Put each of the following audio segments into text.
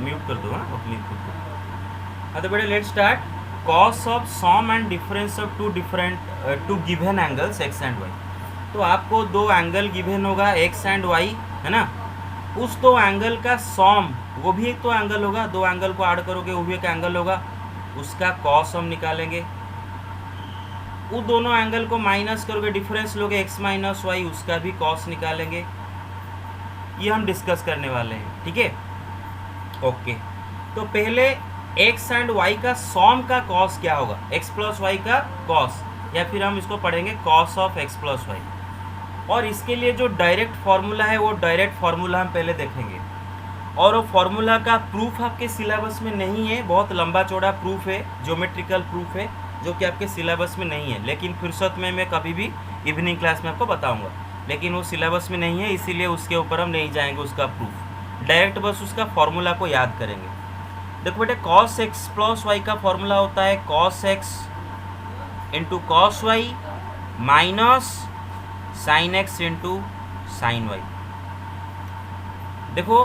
Mute कर दो अपनी खुद को। हाँ तो बेटे let start. Cos of sum and difference of two given angles x and y. तो आपको दो एंगल गिवन होगा एक्स एंड वाई, है ना। उस दो एंगल का सम, वो भी एक तो एंगल होगा, दो एंगल को ऐड करोगे वो भी एक एंगल होगा, उसका कॉस हम निकालेंगे। वो दोनों एंगल को माइनस करोगे, डिफरेंस लोगे एक्स माइनस वाई, उसका भी कॉस निकालेंगे। ये हम डिस्कस करने वाले हैं, ठीक है। ओके, तो पहले एक्स एंड वाई का सॉम का कॉस क्या होगा, एक्स प्लस वाई का कॉस, या फिर हम इसको पढ़ेंगे cos of x plus y. और इसके लिए जो डायरेक्ट फार्मूला है वो डायरेक्ट फार्मूला हम पहले देखेंगे। और वो फार्मूला का प्रूफ आपके सिलेबस में नहीं है, बहुत लंबा चौड़ा प्रूफ है, ज्योमेट्रिकल प्रूफ है, जो कि आपके सिलेबस में नहीं है। लेकिन फुर्सत में मैं कभी भी इवनिंग क्लास में आपको बताऊंगा, लेकिन वो सिलेबस में नहीं है, इसीलिए उसके ऊपर हम नहीं जाएंगे उसका प्रूफ, डायरेक्ट बस उसका फॉर्मूला को याद करेंगे। देखो बेटे, कॉस एक्स प्लस वाई का फॉर्मूला होता है cos x into cos y minus sine x into sine y. देखो,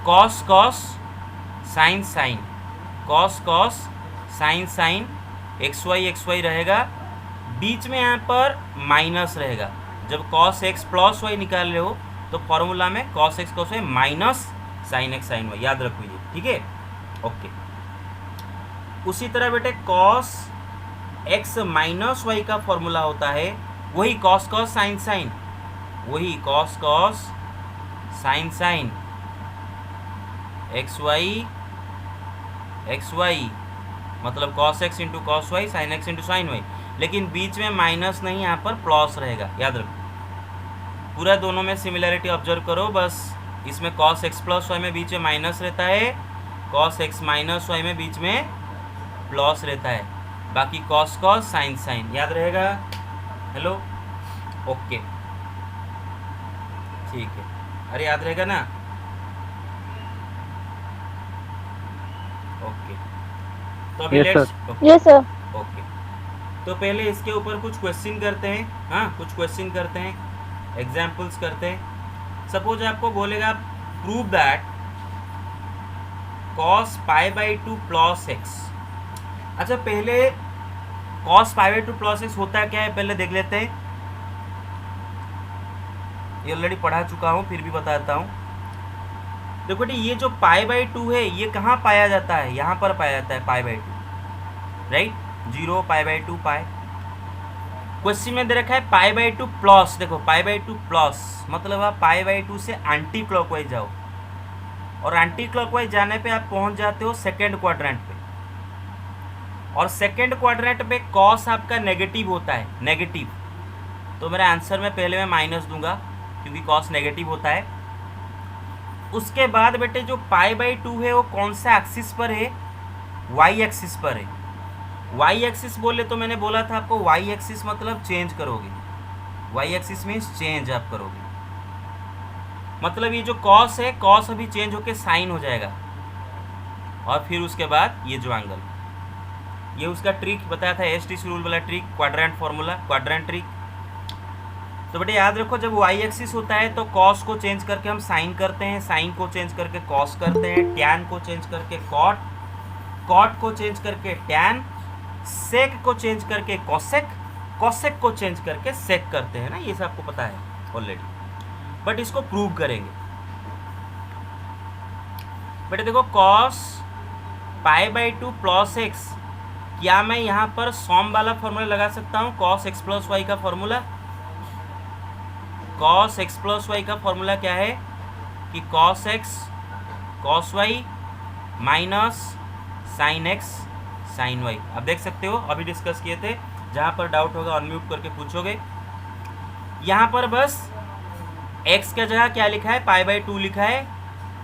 cos cos sine sine, cos cos sine sine, x y रहेगा, बीच में यहाँ पर माइनस रहेगा। जब कॉस एक्स प्लस वाई निकाल रहे हो तो फॉर्मूला में cos x cos y minus sine x sine y, याद रखो ये, ठीक है। ओके, उसी तरह बेटे कॉस एक्स माइनस वाई का फॉर्मूला होता है वही कॉस कॉस साइन साइन, वही cos cos sine sine x y मतलब cos x into cos y sine x into sine y, लेकिन बीच में माइनस नहीं, यहाँ पर प्लस रहेगा, याद रखो। पूरा दोनों में सिमिलरिटी ऑब्जर्व करो, बस इसमें कॉस एक्स प्लस वाई में बीच में माइनस रहता है, कॉस एक्स माइनस वाई में बीच में प्लस रहता है, बाकी कॉस कॉस साइन साइन, याद रहेगा। हेलो, ओके, ठीक है, अरे याद रहेगा ना। ओके, तो अभी यस सर। ओके, तो पहले इसके ऊपर कुछ क्वेश्चन करते हैं। हाँ, कुछ क्वेश्चन करते हैं, एग्जाम्पल्स करते हैं। सपोज आपको बोलेगा प्रूव दैट cos पाई बाई टू प्लस एक्स। अच्छा, पहले cos पाई बाई टू प्लस एक्स होता है क्या है पहले देख लेते हैं। ये ऑलरेडी पढ़ा चुका हूँ, फिर भी बताता हूँ। देखो बेटे, ये जो पाई बाई टू है ये कहाँ पाया जाता है, यहाँ पर पाया जाता है पाई by to, right. 0 pi by to pi. Question में दे रखा है पाई बाई टू प्लस, देखो पाई बाई टू प्लस मतलब आप पाई बाई टू से एंटी क्लॉकवाइज जाओ, और एंटी क्लॉकवाइज जाने पे आप पहुंच जाते हो सेकेंड क्वाड्रेंट पे, और सेकेंड क्वाड्रेंट पे कॉस आपका नेगेटिव होता है, नेगेटिव। तो मेरा आंसर में पहले मैं माइनस दूंगा क्योंकि कॉस नेगेटिव होता है। उसके बाद बेटे जो पाई बाई टू है वो कौन सा एक्सिस पर है, वाई एक्सिस पर है। वाई एक्सिस बोले तो मैंने बोला था आपको, वाई एक्सिस मतलब चेंज करोगे, वाई एक्सिस मीन्स चेंज आप करोगे, मतलब ये जो कॉस है, कॉस अभी चेंज होके साइन हो जाएगा, और फिर उसके बाद ये जो एंगल, ये उसका ट्रिक बताया था, एस टी रूल वाला trick, quadrant formula, quadrant trick. तो बेटे याद रखो, जब वाई एक्सिस होता है तो कॉस को चेंज करके हम साइन करते हैं, साइन को चेंज करके कॉस करते हैं, टैन को चेंज करके कॉट, कॉट को चेंज करके टैन, सेक को चेंज करके कॉसेक, कॉसेक को चेंज करके सेक करते हैं ना, ये सब आपको पता है ऑलरेडी, बट इसको प्रूव करेंगे। बेटे देखो, cos pi by two plus x, क्या मैं यहाँ पर सॉम वाला फॉर्मूला लगा सकता हूँ, कॉस एक्स प्लस वाई का formula. Cos x plus y का फॉर्मूला क्या है कि cos x cos y minus sine x sine y. अब देख सकते हो, अभी डिस्कस किए थे, जहाँ पर डाउट होगा अनम्यूट करके पूछोगे। यहाँ पर बस x का जगह क्या लिखा है, पाई बाई टू लिखा है,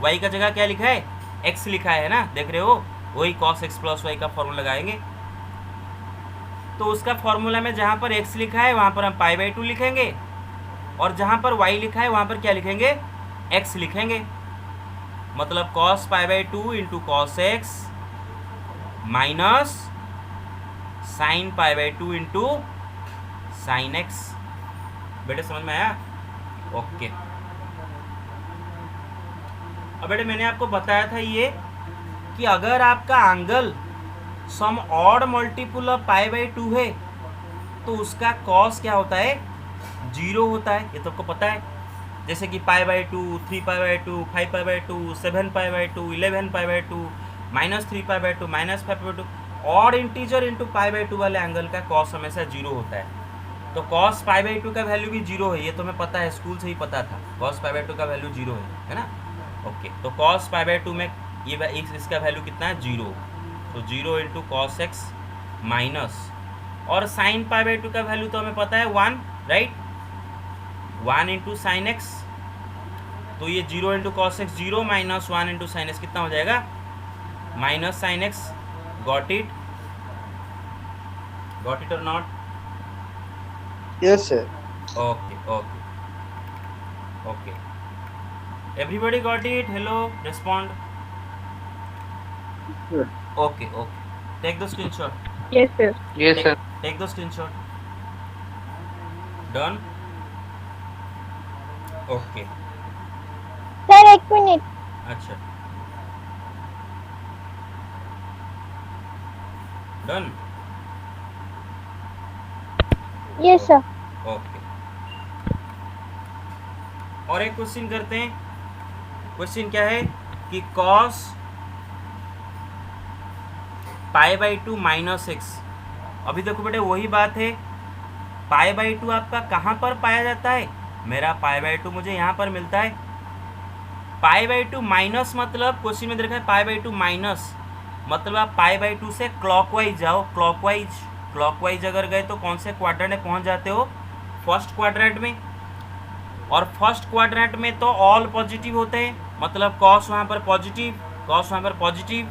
y का जगह क्या लिखा है, x लिखा है ना, देख रहे हो, वही कॉस एक्स प्लस वाई का फॉर्मूला लगाएंगे। तो उसका फॉर्मूला में जहाँ पर x लिखा है वहाँ पर हम पाई बाई टू लिखेंगे, और जहाँ पर y लिखा है वहाँ पर क्या लिखेंगे, x लिखेंगे। मतलब cos pi by two into cos x minus sign pi by two into sine x. बेटे समझ में आया? ओके, अब बेटे मैंने आपको बताया था ये कि अगर आपका angle sum odd multiple of pi by 2 है तो उसका कॉस क्या होता है, 0 होता है। ये तो आपको पता है। जैसे कि pi by 2, 3 pi by 2, 5 pi by 2, 7 pi by 2, 11 pi by 2, -3 pi by 2, -5 pi by 2, odd integer into pi by 2 वाले एंगल का कॉस हमेशा 0 होता है। तो कॉस पाई बाई 2 का वैल्यू भी 0 है, ये तो मैं पता है, स्कूल से ही पता था। कॉस पाई बाई 2 का वैल्यू 0 है ना। ओके, तो कॉस पाई बाई 2 में ये इसका वैल्यू कितना है, 0। तो 0 इंटू कॉस एक्स माइनस, और साइन पाई बाई 2 का वैल्यू तो हमें पता है 1, राइट। 1 इंटू साइन एक्स, तो ये 0 into cos x 0 minus 1 into sine x कितना हो जाएगा, minus sine x. Got it और not? Yes sir. Okay okay okay, everybody got it? Hello, respond. Okay okay, take the screenshot. Yes, sir. Yes sir. Take the screenshot. Done. Okay, Sir, 1 minute. अच्छा, done. Yes, sir. Okay, और एक question करते हैं। Question क्या है कि cos pi by 2 minus x. अभी देखो बेटे वही बात है, पाई बाई 2 आपका कहाँ पर पाया जाता है, मेरा पाई बाई 2 मुझे यहाँ पर मिलता है। पाई बाई 2 माइनस मतलब क्वेश्चन में देखा है पाई बाई 2 माइनस मतलब आप पाई बाई 2 से क्लॉकवाइज जाओ। क्लॉकवाइज अगर गए तो कौन से क्वाड्रेंट में पहुँच जाते हो, फर्स्ट क्वाड्रेंट में। और फर्स्ट क्वाड्रेंट में तो ऑल पॉजिटिव होते हैं, मतलब कॉस वहाँ पर पॉजिटिव, कॉस वहाँ पर पॉजिटिव,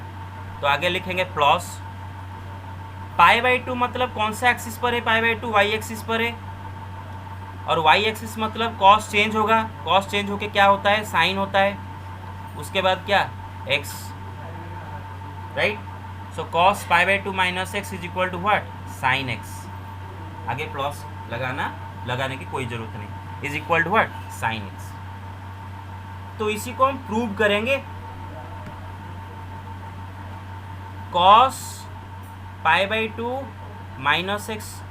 तो आगे लिखेंगे प्लस। पाई बाई 2 मतलब कौन सा एक्सिस पर है, पाई बाई 2 वाई एक्सिस पर है, और वाई एक्सिस मतलब कॉस चेंज होगा, कॉस चेंज होके क्या होता है, साइन होता है, उसके बाद क्या, x, right. So cos pi by 2 minus x is equal to what, sine x. आगे प्लस लगाने की कोई ज़रूरत नहीं, is equal to what, sine x. तो इसी को हम प्रूव करेंगे। Cos pi by 2 minus x.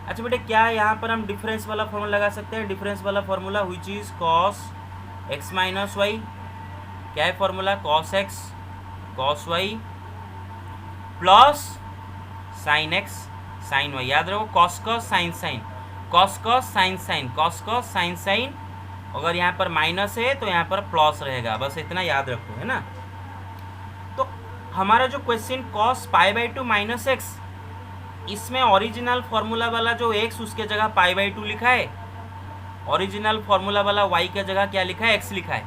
अच्छा बेटे क्या यहाँ पर हम डिफरेंस वाला फॉर्मूला लगा सकते हैं, डिफरेंस वाला formula which is cos x minus y. क्या है formula, cos x cos y plus sine x sine y. याद रखो, cos cos sine sine, cos cos sine sine, cos cos sine sine. अगर यहाँ पर माइनस है तो यहाँ पर प्लस रहेगा, बस इतना याद रखो, है ना। तो हमारा जो question cos pi by 2 minus x, इसमें ओरिजिनल फार्मूला वाला जो x उसके जगह पाई बाई 2 लिखा है, ओरिजिनल फार्मूला वाला y के जगह क्या लिखा है, x लिखा है।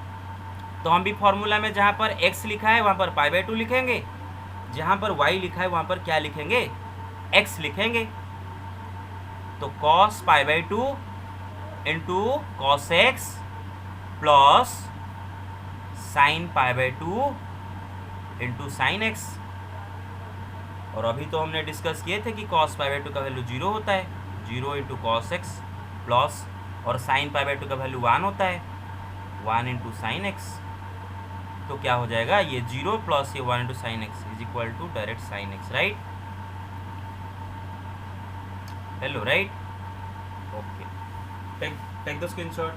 तो हम भी फार्मूला में जहाँ पर x लिखा है वहाँ पर पाई बाई 2 लिखेंगे, जहाँ पर y लिखा है वहाँ पर क्या लिखेंगे, x लिखेंगे। तो cos पाई by 2 into cos x plus sign pi by 2 into sine x. और अभी तो हमने डिस्कस किए थे कि cos पाई बाई 2 का वैल्यू 0 होता है, 0 इंटू कॉस एक्स प्लस, और साइन पाई बाई 2 का वैल्यू 1 होता है, 1 इंटू साइन एक्स। तो क्या हो जाएगा, ये 0 प्लस ये 1 into sine x is equal to direct sine x, right. Hello, right. Okay, take the screenshot.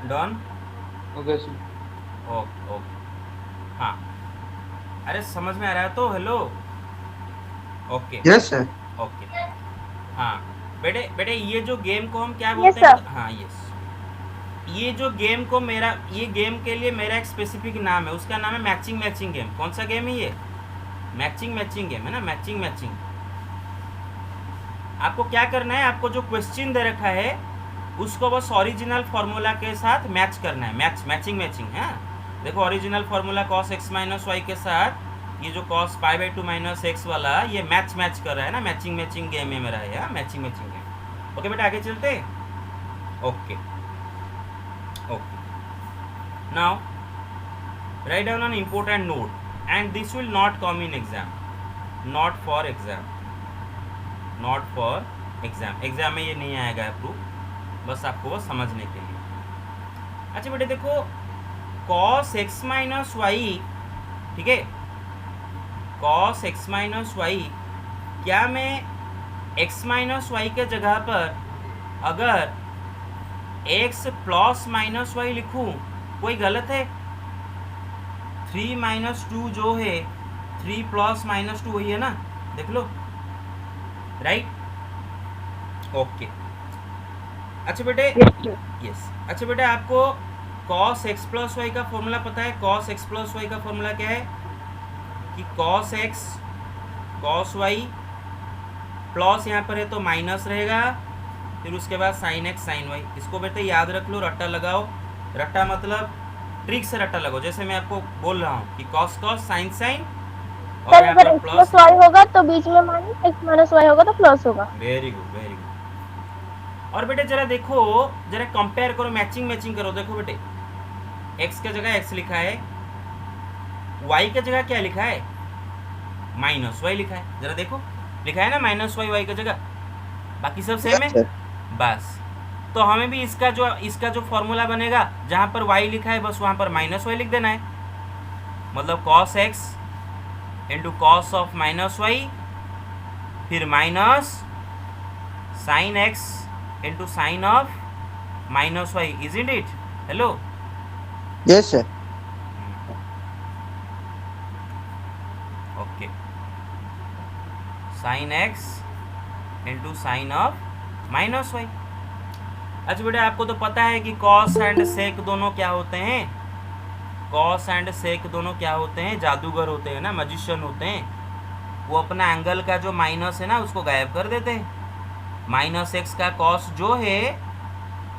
Done. Okay sir. Okay okay, हाँ, अरे समझ में आ रहा है तो hello. Okay yes sir. Okay, हाँ बेटे ये जो गेम को हम क्या Yes, बोलते हैं, sir. हाँ यस, ये जो गेम को ये गेम के लिए मेरा एक स्पेसिफिक नाम है, उसका नाम है मैचिंग गेम। कौन सा गेम है ये, मैचिंग गेम, है ना, मैचिंग। आपको क्या करना है, आपको जो क्वेश्चन दे रखा है उसको बस ओरिजिनल फार्मूला के साथ मैच करना है, मैचिंग है। देखो original formula cos x minus y के साथ ये जो cos पाई बाई 2 माइनस एक्स वाला ये मैच कर रहा है ना, मैचिंग गेम है मेरा, है मैचिंग गेम। ओके बेटा, आगे चलते। Okay now write down an important note and this will not come in exam, not for exam, exam में ये नहीं आएगा अप्रूव, बस आपको वो समझने के लिए। अच्छा बेटे देखो cos x माइनस वाई, ठीक है, cos x माइनस वाई, क्या मैं x माइनस वाई के जगह पर अगर x प्लस माइनस वाई लिखूं कोई गलत है? 3 माइनस टू जो है 3 प्लस माइनस टू वही है ना, देख लो, राइट, ओके। अच्छा बेटे, यस, अच्छा बेटे आपको cos x प्लस वाई का फॉर्मूला पता है? cos x प्लस वाई का फॉर्मूला क्या है कि cos x cos y plus यहाँ पर है तो माइनस रहेगा, फिर उसके बाद sin x sin y। इसको बेटे याद रख लो, रट्टा लगाओ, रट्टा मतलब ट्रिक से रट्टा लगाओ, जैसे मैं आपको बोल रहा हूँ कि cos cos sin sin और सर यहाँ अगर पर x प्लस प्लस। वाई होगा तो बीच में माइनस, x माइनस वाई होगा तो प्लस होगा। Very good, very good. और बेटे जरा देखो, जरा कंपेयर करो, मैचिंग मैचिंग करो। देखो बेटे x के जगह x लिखा है, y के जगह क्या लिखा है? माइनस वाई लिखा है, जरा देखो, लिखा है ना माइनस वाई y की जगह, बाकी सब सेम है। बस तो हमें भी इसका जो फॉर्मूला बनेगा जहाँ पर y लिखा है बस वहाँ पर माइनस वाई लिख देना है, मतलब cos x into cos of minus y, फिर minus sine x into sine of minus y, isn't it? Hello, yes sir. Okay, sine x into sine of minus y. अच्छा बेटा आपको तो पता है कि कॉस एंड सेक दोनों क्या होते हैं? कॉस एंड सेक दोनों क्या होते हैं? जादूगर होते हैं ना, मैजिशियन होते हैं। वो अपना एंगल का जो माइनस है ना उसको गायब कर देते हैं। माइनस एक्स का कॉस जो है,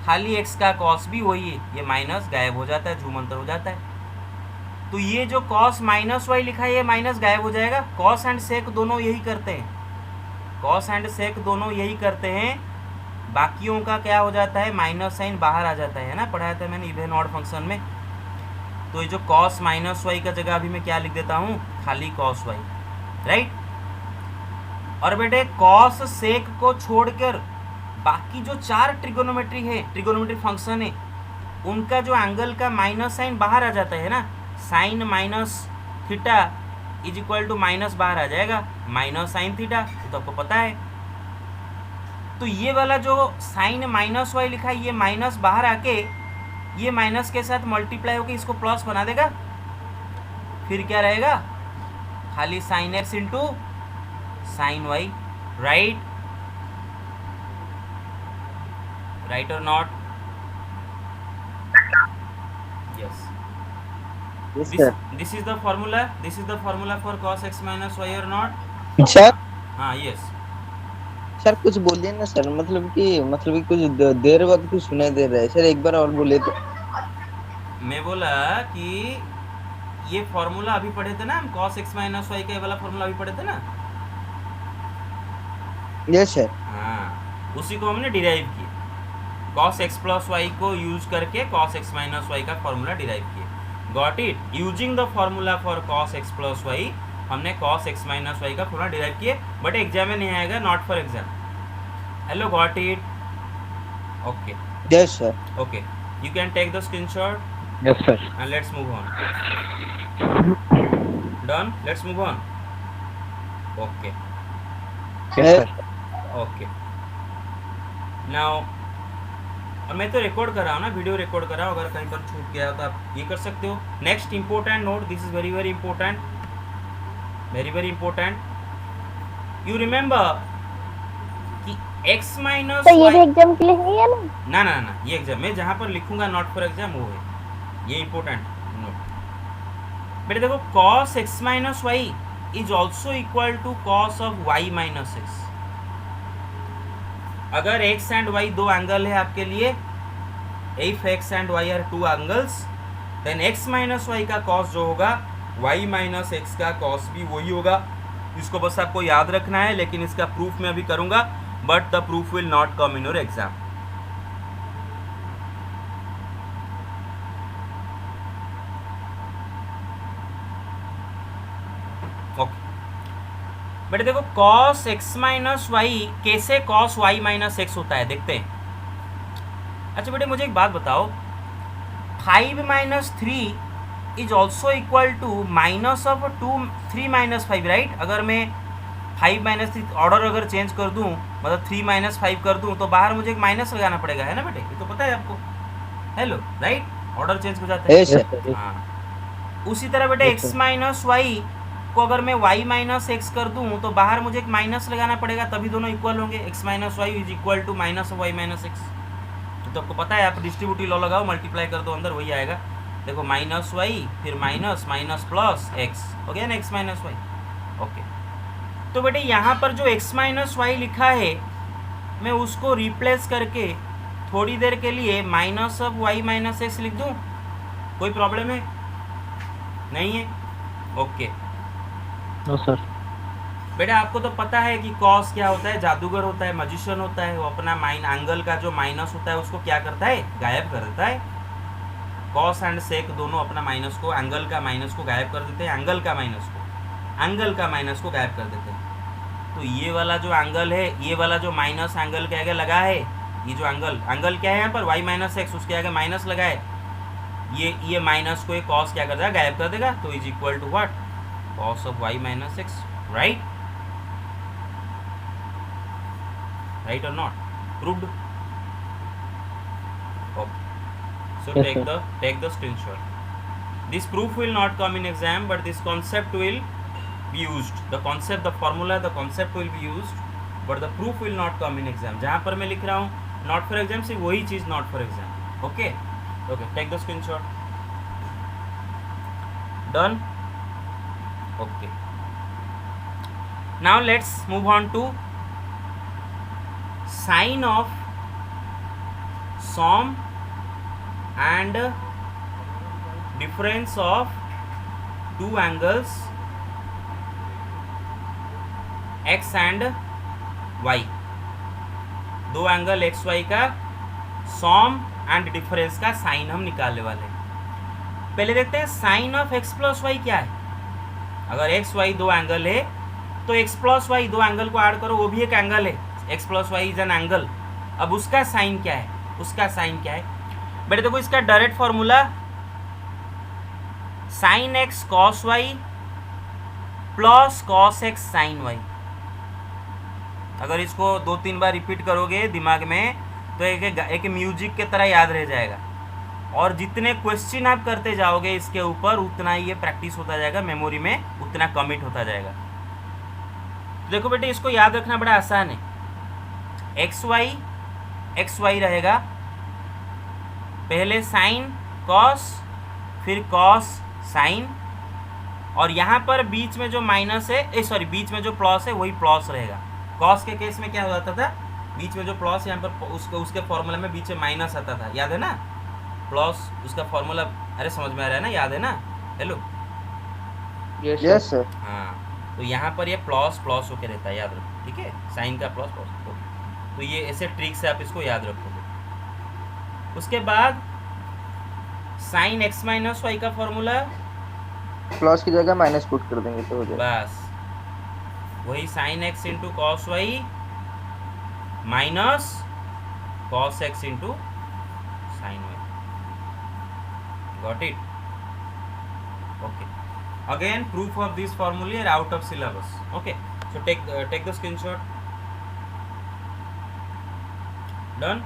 खाली एक्स का कॉस भी वही है, ये माइनस गायब हो जाता है, झूमंतर हो जाता है। तो ये जो कॉस माइनस वाई लिखा है ये माइनस गायब हो जाएगा। कॉस एंड सेक दोनों यही करते हैं, कॉस एंड सेक दोनों यही करते हैं। बाकियों का क्या हो जाता है? माइनस साइन बाहर आ जाता है ना, पढ़ाया था मैंने इवन ऑड फंक्शन में। तो ये जो कॉस माइनस वाई का जगह अभी मैं क्या लिख देता हूँ? खाली कॉस वाई, राइट। और बेटे कॉस सेक को छोड़कर बाकी जो 4 ट्रिगोनोमेट्री है, ट्रिगोनोमेट्री फंक्शन है, उनका जो एंगल का माइनस साइन बाहर आ जाता है ना, sine minus theta is equal to minus बाहर आ जाएगा, माइनस साइन थीटा, तो आपको पता है। तो ये वाला जो साइन माइनस वाई लिखा है ये माइनस बाहर आके ये माइनस के साथ मल्टीप्लाई होकर इसको प्लस बना देगा, फिर क्या रहेगा? खाली sine x into sine y, right, right और not? Yes, this is the formula, this is the formula for cos x minus y और नॉट? सर हाँ, यस सर कुछ बोलिए ना सर, मतलब कि कुछ देर वक्त कुछ सुनाई दे रहा है सर, एक बार और बोले तो। मैं बोला कि ये फॉर्मूला अभी पढ़े थे ना हम, cos x माइनस वाई का ये वाला फॉर्मूला अभी पढ़े थे ना? Yes sir. हाँ, उसी को हमने डिराइव किया, cos x प्लस वाई को यूज करके cos x माइनस वाई का फॉर्मूला डिराइव किया। Got it? Using the formula for cos x plus y हमने cos x माइनस वाई का फॉर्मूला डिराइव किए, बट एग्जाम में नहीं आएगा, not for exam. Hello, got it? Okay, yes sir. Okay, you can take the screenshot. Yes sir. And let's move on. Done? Let's move on. Okay. Yes sir. Okay. Now, और मैं तो record कर रहा हूँ ना, video record कर रहा हूँ, अगर कहीं पर छूट गया तो आप ये कर सकते हो। Next important note, this is very very important, very very important. You remember कि x माइनस तो ये भी एग्जाम के लिए नहीं है ना ना? ना ना, ये एग्जाम में जहाँ पर लिखूंगा नॉट फॉर एग्जाम वो है, ये इंपॉर्टेंट नोट। बेटे देखो cos x minus y is also equal to cos of y minus x. अगर x एंड y दो एंगल है आपके लिए, इफ x एंड y are two angles, then x minus y का cos जो होगा y माइनस एक्स का cos भी वही होगा। इसको बस आपको याद रखना है, लेकिन इसका प्रूफ मैं अभी करूंगा, but the proof will not come in your exam. Okay बेटे देखो cos x माइनस वाई कैसे cos y माइनस एक्स होता है देखते हैं। अच्छा बेटे मुझे एक बात बताओ, 5 minus 3 is also equal to minus of 3 minus 5, right? अगर मैं 5 माइनस 3 ऑर्डर अगर चेंज कर दूं, मतलब 3 माइनस 5 कर दूं, तो बाहर मुझे एक माइनस लगाना पड़ेगा, है ना बेटे? ये तो पता है आपको, हेलो, राइट? ऑर्डर चेंज हो जाता है। Yes sir. हाँ, उसी तरह बेटे x माइनस वाई को अगर मैं y माइनस एक्स कर दूं, तो बाहर मुझे एक माइनस लगाना पड़ेगा, तभी दोनों इक्वल होंगे। x minus y is equal to minus of y minus x. तो आपको पता है, आप डिस्ट्रीब्यूटिव लॉ लगाओ, मल्टीप्लाई कर दो, अंदर वही आएगा। देखो माइनस वाई फिर माइनस माइनस प्लस एक्स, हो गया ना x माइनस वाई। ओके, तो बेटे यहाँ पर जो x माइनस वाई लिखा है, मैं उसको रिप्लेस करके थोड़ी देर के लिए minus of y minus x लिख दूँ? कोई प्रॉब्लम है? नहीं है? ओके। No sir. बेटा आपको तो पता है कि कॉस क्या होता है, जादूगर होता है, मैजिशियन होता है, वो अपना एंगल का जो माइनस होता है उसको क्या करता है, गायब कर देता है। कॉस एंड सेक दोनों अपना माइनस को, एंगल का माइनस को गायब कर देते हैं, एंगल का माइनस को गायब कर देते हैं। तो ये वाला जो एंगल है, ये वाला जो माइनस एंगल के आगे लगा है, ये जो एंगल क्या है यहाँ पर, वाई माइनस एक्स, उसके आगे माइनस लगा है, ये माइनस को एक कॉस क्या कर देगा, गायब कर देगा। तो is equal to what, cos of y minus x, right? Right or not? Proved? Okay. So Yes, take the screenshot. This proof will not come in exam, but this concept will be used. The concept, the formula, the concept will be used, but the proof will not come in exam. जहाँ पर मैं लिख रहा हूँ not for exam, सिर्फ वही चीज़ not for exam. Okay? Okay. Take the screenshot. Done? Okay. Now let's move on to sine of sum and difference of two angles x and y। दो angle x y का sum and difference का sine हम निकालने वाले हैं। पहले देखते हैं sine of x plus y क्या है। अगर एक्स वाई दो एंगल है, तो एक्स प्लस वाई दो एंगल को ऐड करो, वो भी एक एंगल है, x plus y is an angle. अब उसका साइन क्या है, बेटे देखो इसका direct formula sine x cos y plus cos x sine y. अगर इसको 2-3 बार रिपीट करोगे दिमाग में, तो एक म्यूजिक के तरह याद रह जाएगा, और जितने क्वेश्चन आप करते जाओगे इसके ऊपर, उतना ये प्रैक्टिस होता जाएगा, मेमोरी में उतना कमिट होता जाएगा। देखो बेटे इसको याद रखना बड़ा आसान है। एक्स वाई रहेगा, पहले साइन कॉस फिर कॉस साइन, और यहाँ पर बीच में जो माइनस है, बीच में जो प्लस है वही प्लस रहेगा। कॉस के केस में क्या हो जाता था, बीच में जो प्लस यहाँ पर उसके फॉर्मूला में बीच में माइनस आता था, याद है ना? प्लस उसका फॉर्मूला, अरे समझ में आ रहा है ना, याद है ना? Hello, yes sir. हाँ, तो यहाँ पर ये प्लस प्लस होके रहता है, याद रखो, ठीक है? साइन का प्लस प्लस, तो ये ऐसे ट्रिक से आप इसको याद रखोगे। उसके बाद साइन एक्स माइनस वाई का फॉर्मूला, प्लस की जगह माइनस पुट कर देंगे तो हो जाएगा। बस वही sine x into cos y minus cos x into sine y. Got it? Okay, again proof of this formula are out of syllabus. Okay, so take the screenshot. Done?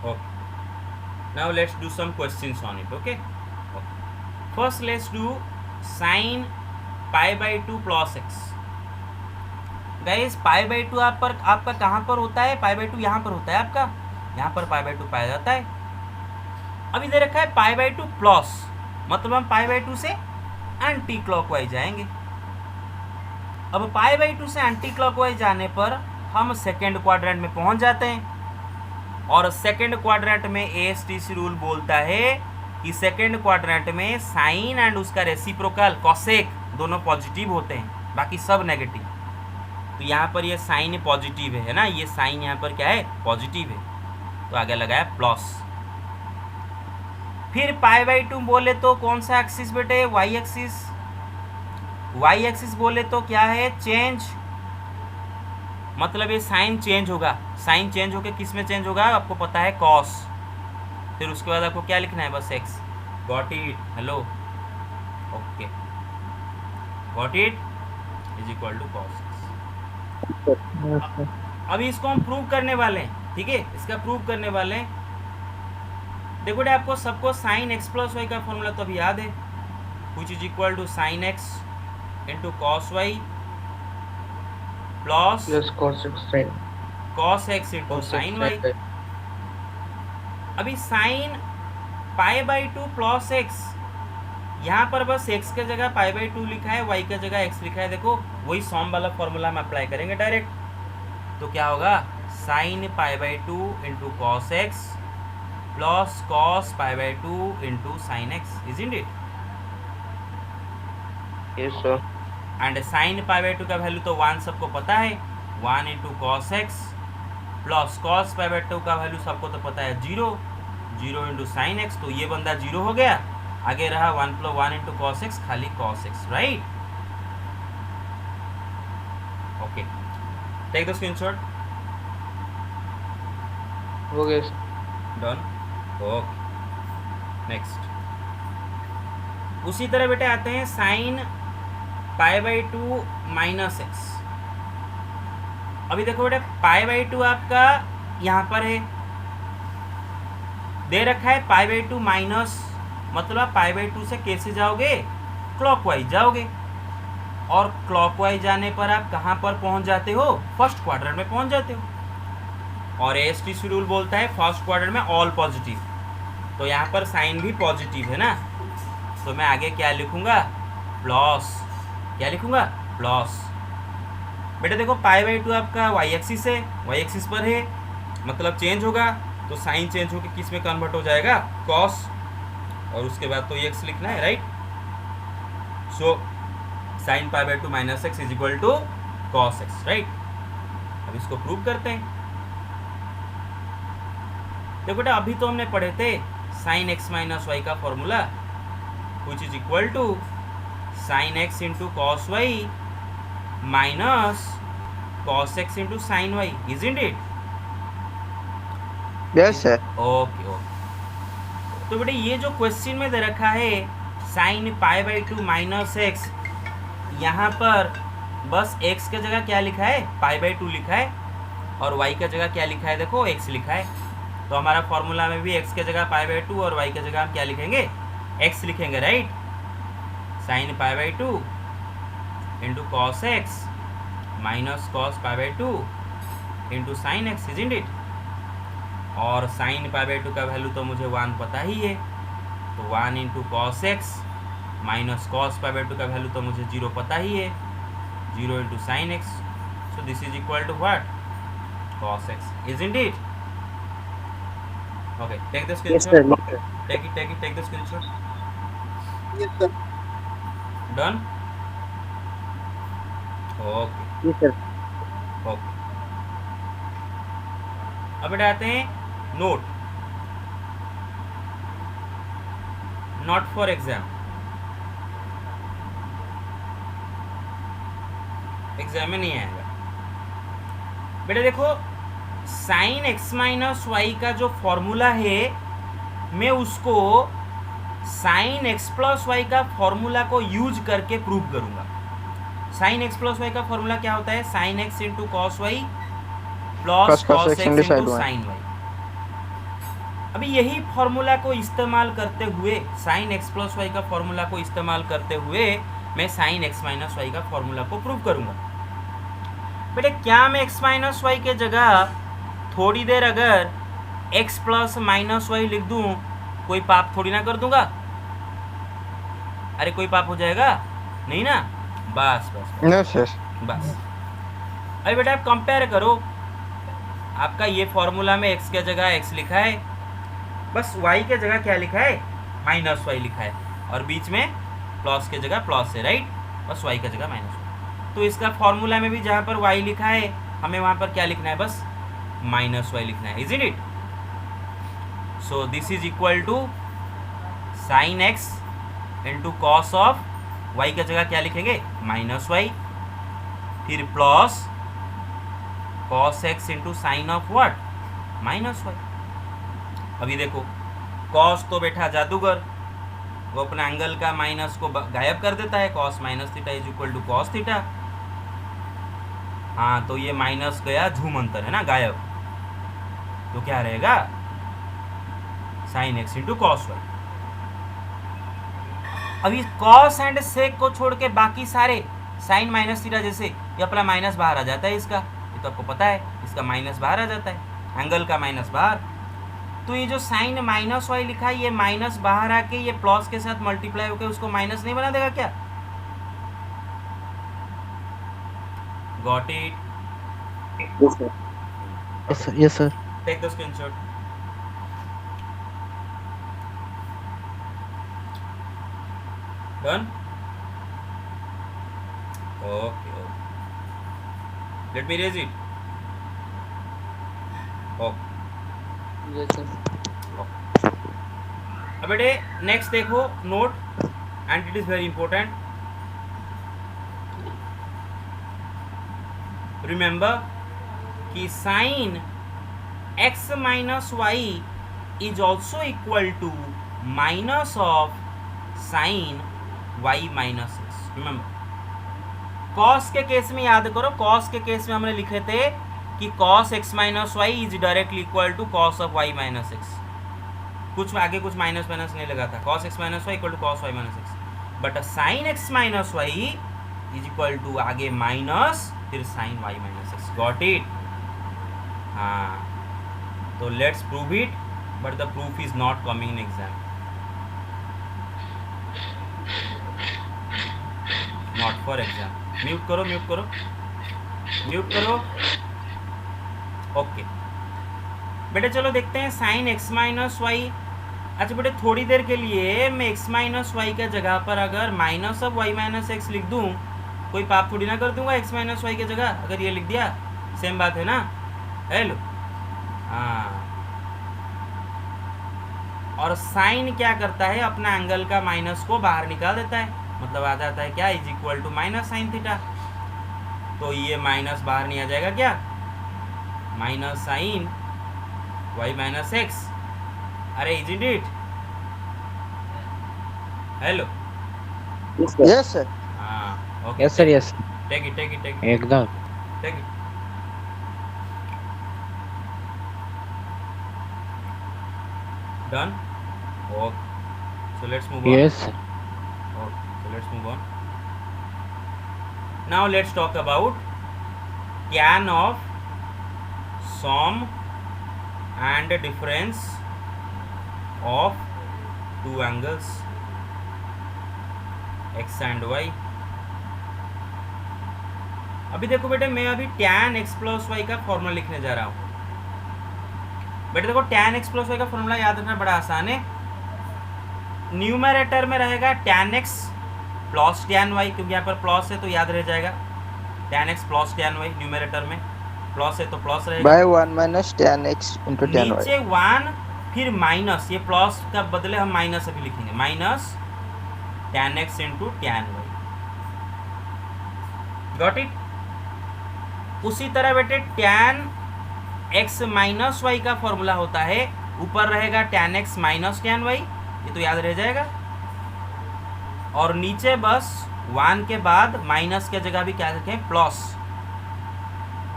Okay. Now let's do some questions on it. Okay. First let's do sin pi by 2 plus x. Guys, pi by 2 आपका कहाँ पर होता है? pi by 2 यहाँ पर होता है आपका, यहाँ पर pi by 2 पाया जाता है। अब इधर रखा है pi by 2 प्लस, मतलब हम pi by 2 से एंटी क्लॉकवाइज जाएंगे। अब पाई बाई 2 से एंटी क्लॉकवाइज जाने पर हम सेकेंड क्वाड्रेंट में पहुंच जाते हैं, और सेकेंड क्वाड्रेंट में एएसटीसी रूल बोलता है कि सेकेंड क्वाड्रेंट में साइन एंड उसका रेसिप्रोकल कॉसेक दोनों पॉजिटिव होते हैं, बाकी सब नेगेटिव। तो यहाँ पर ये साइन पॉजिटिव है ना, ये साइन यहाँ पर क्या है, पॉजिटिव है, तो आगे लगाया प्लस। फिर पाई बाई 2 बोले तो कौन सा एक्सिस बेटे, वाई एक्सिस। वाई एक्सिस बोले तो क्या है, चेंज मतलब ये साइन चेंज होगा, साइन चेंज होकर किस में चेंज होगा आपको पता है, कॉस। फिर उसके बाद आपको क्या लिखना है, बस x. Got it? Hello, okay, got it is equal to cos x. अभी इसको हम प्रूव करने वाले हैं, ठीक है, इसका प्रूव करने वाले हैं। देखो बेटा, आपको सबको साइन एक्स प्लस वाई का फॉर्मूला तो अभी याद है, which is equal to sine x into cos y plus cos x into sine y. अभी sine pi by two plus x, यहाँ पर बस x के जगह पाई बाई टू लिखा है, y के जगह x लिखा है। देखो वही सॉम वाला फॉर्मूला हम अप्लाई करेंगे डायरेक्ट, तो क्या होगा, sign pi by two into cos x plus cos pi by two into sine x, isn't it? Yes sir. And sign pi by to का वैल्यू तो 1 सबको पता है, 1 into cos x plus cos pi by to का value सबको तो पता है 0, 0 इंटू साइन एक्स, तो ये बंदा 0 हो गया। आगे रहा 1 प्लस 1 इंटू कॉस एक्स, खाली cos x, right? Okay, take the screenshot. हो गया डन, ओके, नेक्स्ट। उसी तरह बेटे आते हैं sign pi by two minus x. अभी देखो बेटे, पाई बाई टू आपका यहाँ पर है, दे रखा है पाई बाई टू माइनस, मतलब आप पाई बाई टू से कैसे जाओगे, क्लॉकवाइज जाओगे, और क्लॉकवाइज जाने पर आप कहाँ पर पहुँच जाते हो, फर्स्ट क्वाड्रेंट में पहुँच जाते हो। और एएसटीसी रूल बोलता है फर्स्ट क्वाड्रेंट में ऑल पॉजिटिव, तो यहाँ पर साइन भी पॉजिटिव है ना, तो मैं आगे क्या लिखूँगा, प्लस, क्या लिखूँगा, प्लस। बेटा देखो पाई बाई टू आपका वाई एक्सिस है, वाई एक्सिस पर है, मतलब चेंज होगा, तो साइन चेंज होकर किस में कन्वर्ट हो जाएगा, कॉस, और उसके बाद तो एक्स लिखना है, right? So sine pi by two minus x is equal to cos x, right? अब इसको प्रूव करते हैं। देखो बेटा, अभी तो हमने पढ़े थे साइन एक्स माइनस वाई का formula, which is equal to sine x into cos y minus cos x into sine y, isn't it? Yes sir. Okay okay. तो बेटे ये जो क्वेश्चन में दे रखा है sine pi by two minus x, यहाँ पर बस x के जगह क्या लिखा है, पाई बाई टू लिखा है, और y के जगह क्या लिखा है, देखो x लिखा है। तो हमारा फॉर्मूला में भी x के जगह पाई बाई टू और y के जगह हम क्या लिखेंगे, x लिखेंगे, right? Sign pi by two into cos x minus cos pi by two into sine x, isn't it? और साइन पाई बाई टू का वैल्यू तो मुझे 1 पता ही है, तो 1 into cos x minus cos pi by to का value तो मुझे 0 पता ही है, 0 into sine x, so this is equal to what, cos x, isn't it? Okay, take the screenshot, take the screenshot. Yes sir. Done, okay yes sir. Okay. अब बेटा आते हैं note, not for exam, exam में नहीं आएगा। बेटा देखो, sign x minus y का जो फॉर्मूला है, मैं उसको साइन एक्स प्लस वाई का फॉर्मूला को यूज करके प्रूव करूंगा। साइन एक्स प्लस वाई का फॉर्मूला क्या होता है, sine x into cos y plus cos x into sine y. अभी यही फॉर्मूला को इस्तेमाल करते हुए, साइन एक्स प्लस वाई का फॉर्मूला को इस्तेमाल करते हुए मैं साइन एक्स माइनस वाई का फॉर्मूला को प्रूव करूंगा। बेटे क्या मैं एक्स माइनस वाई के जगह थोड़ी देर अगर एक्स प्लस माइनस वाई लिख दूं, कोई पाप थोड़ी ना कर दूंगा? अरे कोई पाप हो जाएगा नहीं ना? बस बस नो सर। बस। अरे बेटा आप कंपेयर करो, आपका ये फॉर्मूला में x के जगह x लिखा है, बस y के जगह क्या लिखा है, माइनस वाई लिखा है, और बीच में प्लस के जगह प्लस है, राइट? बस y के जगह माइनस वाई। तो इसका फॉर्मूला में भी जहाँ पर y लिखा है, हमें वहाँ पर क्या लिखना है, बस माइनस वाई लिखना है, isn't it? So this is equal to sine x into cos of y की जगह क्या लिखेंगे, माइनस वाई, फिर plus cos x into sine of what, minus y. अभी देखो cos तो बैठा जादूगर, वो अपना एंगल का माइनस को गायब कर देता है, cos minus theta is equal to cos theta. हाँ तो ये माइनस गया झूम अंतर है ना, गायब, तो क्या रहेगा sin x into cos y. अभी cos एंड sec को छोड़ के बाकी सारे sin माइनस थीटा, जैसे ये अपना माइनस बाहर आ जाता है, इसका ये तो आपको पता है, इसका माइनस बाहर आ जाता है, एंगल का माइनस बाहर। तो ये जो sin माइनस वाई लिखा है, ये माइनस बाहर आके ये प्लस के साथ मल्टीप्लाई होकर उसको माइनस नहीं बना देगा क्या? Got it? Yes sir. Take the screenshot. Done? Okay, let me raise it. Okay, अब बेटे नेक्स्ट देखो note, and it is very important. Remember कि sine x minus y is also equal to minus of sine y minus x. Remember cos के case में याद करो, cos के case में हमने लिखे थे कि cos x minus y is directly equal to cos of y minus x. कुछ आगे कुछ माइनस माइनस नहीं लगा था, cos x minus y equal to cos y minus x. But sin x minus y is equal to आगे minus फिर sin y minus x. Got it? हाँ, तो let's prove it, but the proof is not coming in exam, not for exam. Mute करो, mute करो, mute करो। Okay बेटे चलो देखते हैं साइन एक्स माइनस वाई। अच्छा बेटे थोड़ी देर के लिए मैं एक्स माइनस वाई का जगह पर अगर minus of y minus x लिख दूँ, कोई पाप थोड़ी ना कर दूंगा एक्स माइनस वाई की जगह, अगर ये लिख दिया, सेम बात है ना? हेलो, हाँ। और साइन क्या करता है, अपना एंगल का माइनस को बाहर निकाल देता है, मतलब आ जाता है क्या, is equal to minus sine theta. तो ये माइनस बाहर नहीं आ जाएगा क्या, minus sine y minus x. अरे is it? Hello, yes sir. हाँ okay, Yes sir. Yes. Take it, take it, take it, एकदम. Take it. Done? Okay. So let's move on. Yes sir. Okay. So let's move on. Now let's talk about tan of sum and difference of two angles x and y. अभी देखो बेटे, मैं अभी tan x plus y का formula लिखने जा रहा हूँ। बेटे देखो tan x प्लस वाई का फॉर्मूला याद रखना बड़ा आसान है। न्यूमरेटर में रहेगा tan x plus tan y, क्योंकि यहाँ पर प्लस है तो याद रह जाएगा, tan x plus tan y। Numerator में प्लस है तो प्लस रहेगा, by 1 minus tan x into tan y। नीचे 1 फिर माइनस, ये प्लस का बदले हम माइनस अभी लिखेंगे, minus tan x into tan y। Got it? उसी तरह बेटे tan x माइनस वाई का फॉर्मूला होता है, ऊपर रहेगा tan x minus tan y, ये तो याद रह जाएगा, और नीचे बस 1 के बाद माइनस के जगह भी क्या रखें, प्लस,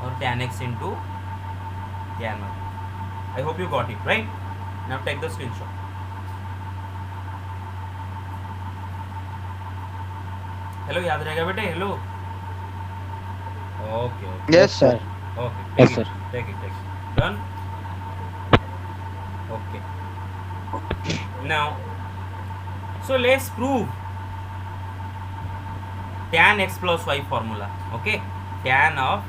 और tan x into tan y। I hope you got it, right? Now take the screenshot. Hello, याद रहेगा बेटे? Hello, okay okay yes sir. Okay, Yes, sir. take it, done? Okay, now so let's prove tan x plus y formula. Okay, tan of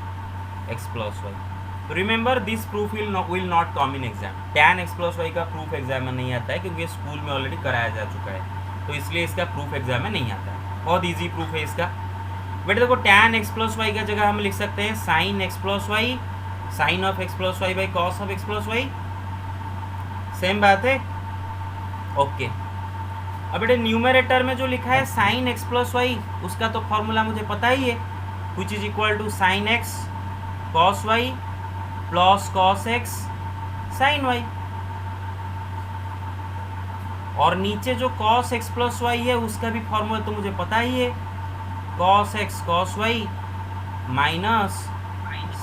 x plus y. Remember this proof will not come in exam. tan x plus y का proof exam में नहीं आता है, क्योंकि ये school में already कराया जा चुका है, तो इसलिए इसका प्रूफ एग्जाम में नहीं आता है। बहुत इजी प्रूफ है इसका। बेटे देखो tan x प्लस वाई का जगह हम लिख सकते हैं sine x plus y, sine of x plus y by cos of x plus y, same बात है। ओके, अब बेटे न्यूमरेटर में जो लिखा है साइन x प्लस वाई, उसका तो फॉर्मूला मुझे पता ही है, which is equal to sine x cos y plus cos x sine y, और नीचे जो कॉस एक्स प्लस वाई है उसका भी फॉर्मूला तो मुझे पता ही है, cos x cos y minus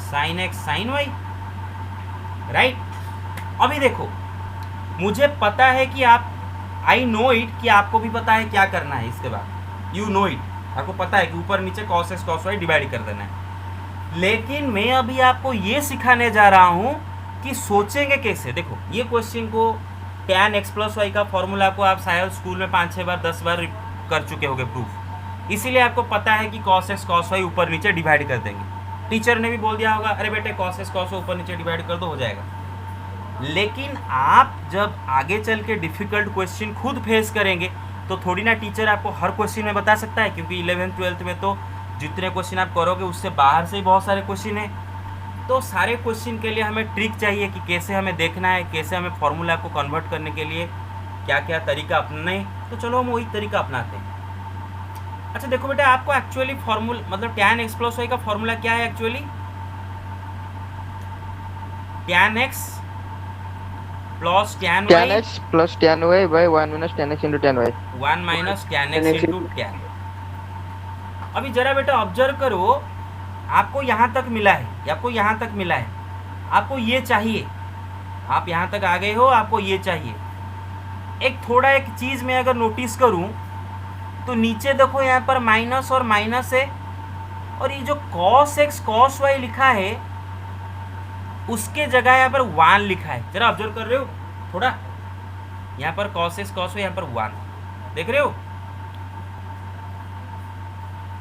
sine x sine y, right. अभी देखो, मुझे पता है कि आप, आई नो इट, कि आपको भी पता है क्या करना है इसके बाद, यू नो इट, आपको पता है कि ऊपर नीचे cos x cos y divide कर देना है। लेकिन मैं अभी आपको ये सिखाने जा रहा हूँ कि सोचेंगे कैसे। देखो, ये क्वेश्चन को tan x प्लस वाई का फॉर्मूला को आप शायद स्कूल में 5-6 बार 10 बार कर चुके होंगे प्रूफ, इसीलिए आपको पता है कि cos x cos y ऊपर नीचे डिवाइड कर देंगे। टीचर ने भी बोल दिया होगा, अरे बेटे cos x cos y ऊपर नीचे डिवाइड कर दो, हो जाएगा। लेकिन आप जब आगे चल के डिफ़िकल्ट क्वेश्चन खुद फेस करेंगे तो थोड़ी ना टीचर आपको हर क्वेश्चन में बता सकता है, क्योंकि 11th-12th में तो जितने क्वेश्चन आप करोगे उससे बाहर से ही बहुत सारे क्वेश्चन हैं। तो सारे क्वेश्चन के लिए हमें ट्रिक चाहिए कि कैसे हमें देखना है, कैसे हमें फॉर्मूला को कन्वर्ट करने के लिए क्या क्या तरीका अपनाए। तो चलो हम वही तरीका अपनाते हैं। अच्छा देखो बेटा, आपको एक्चुअली फॉर्मूला मतलब tan x प्लस वाई का फॉर्मूला क्या है actually? tan x plus tan tan y x plus tan y by 1 minus tan x into tan y, 1 minus tan x into tan। अभी जरा बेटा ऑब्जर्व करो, आपको यहाँ तक मिला है, आपको यहाँ तक मिला है, आपको ये चाहिए, आप यहाँ तक आ गए हो, आपको ये चाहिए। एक चीज़ मैं अगर नोटिस करूँ तो नीचे देखो यहाँ पर माइनस और माइनस है, और ये जो cos x cos y लिखा है उसके जगह यहाँ पर 1 लिखा है। जरा ऑब्जर्व कर रहे हो थोड़ा, यहाँ पर cos x cos y, यहाँ पर 1 देख रहे हो।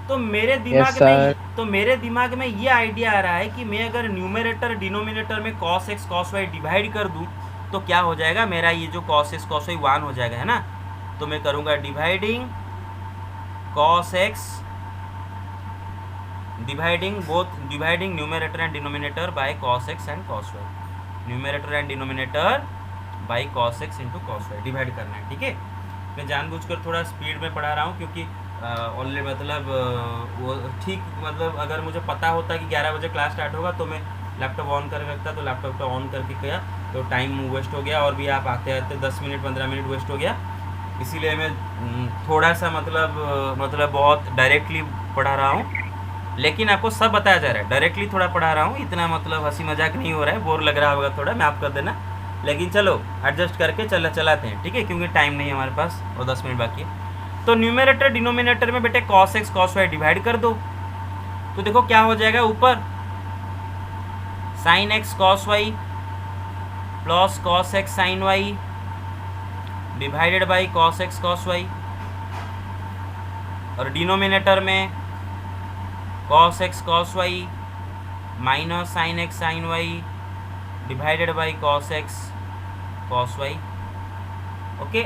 तो मेरे दिमाग में ये आइडिया आ रहा है कि मैं अगर न्यूमरेटर डिनोमिनेटर में cos x cos y divide कर दूं तो क्या हो जाएगा, मेरा ये जो cos x cos y 1 हो जाएगा, है ना। तो मैं करूँगा dividing cos x, dividing numerator and denominator by cos x and cos y, numerator and denominator by cos x into cos y divide करना है, ठीक है। मैं जानबूझकर थोड़ा स्पीड में पढ़ा रहा हूँ क्योंकि ऑनली मतलब वो ठीक, मतलब अगर मुझे पता होता कि 11 बजे क्लास स्टार्ट होगा तो मैं लैपटॉप ऑन करके रखता, तो लैपटॉप तो ऑन करके गया तो टाइम वेस्ट हो गया, और भी आप आते आते 10 मिनट 15 मिनट वेस्ट हो गया। इसीलिए मैं थोड़ा सा मतलब बहुत डायरेक्टली पढ़ा रहा हूँ, लेकिन आपको सब बताया जा रहा है, डायरेक्टली थोड़ा पढ़ा रहा हूँ, इतना मतलब हंसी मजाक नहीं हो रहा है, बोर लग रहा होगा थोड़ा, माफ़ कर देना। लेकिन चलो एडजस्ट करके चलाते हैं, ठीक है, क्योंकि टाइम नहीं है हमारे पास और 10 मिनट बाकी है। तो न्यूमरेटर डिनोमिनेटर में बेटे cos x cos y divide कर दो, तो देखो क्या हो जाएगा, ऊपर sin x cos y plus cos x sin y divided by cos x cos y, और डिनोमिनेटर में cos x cos y minus sin x sin y divided by cos x cos y। Okay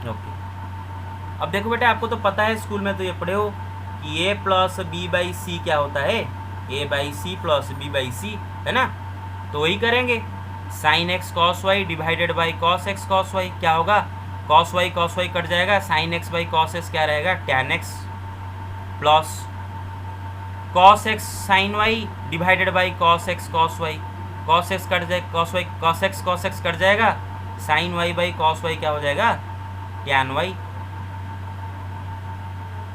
okay, अब देखो बेटा, आपको तो पता है, school में तो ये पढ़े हो कि a plus b by c क्या होता है, a by c plus b by c, है ना। तो वही करेंगे, sine x cos y divided by cos x cos y, क्या होगा, कॉस वाई कट जाएगा, sine x by cos x क्या रहेगा, tan x, plus cos x sine y divided by cos x cos y, cos x cut जाए, cos x cut जाएगा, sine y by cos y क्या हो जाएगा, tan Y.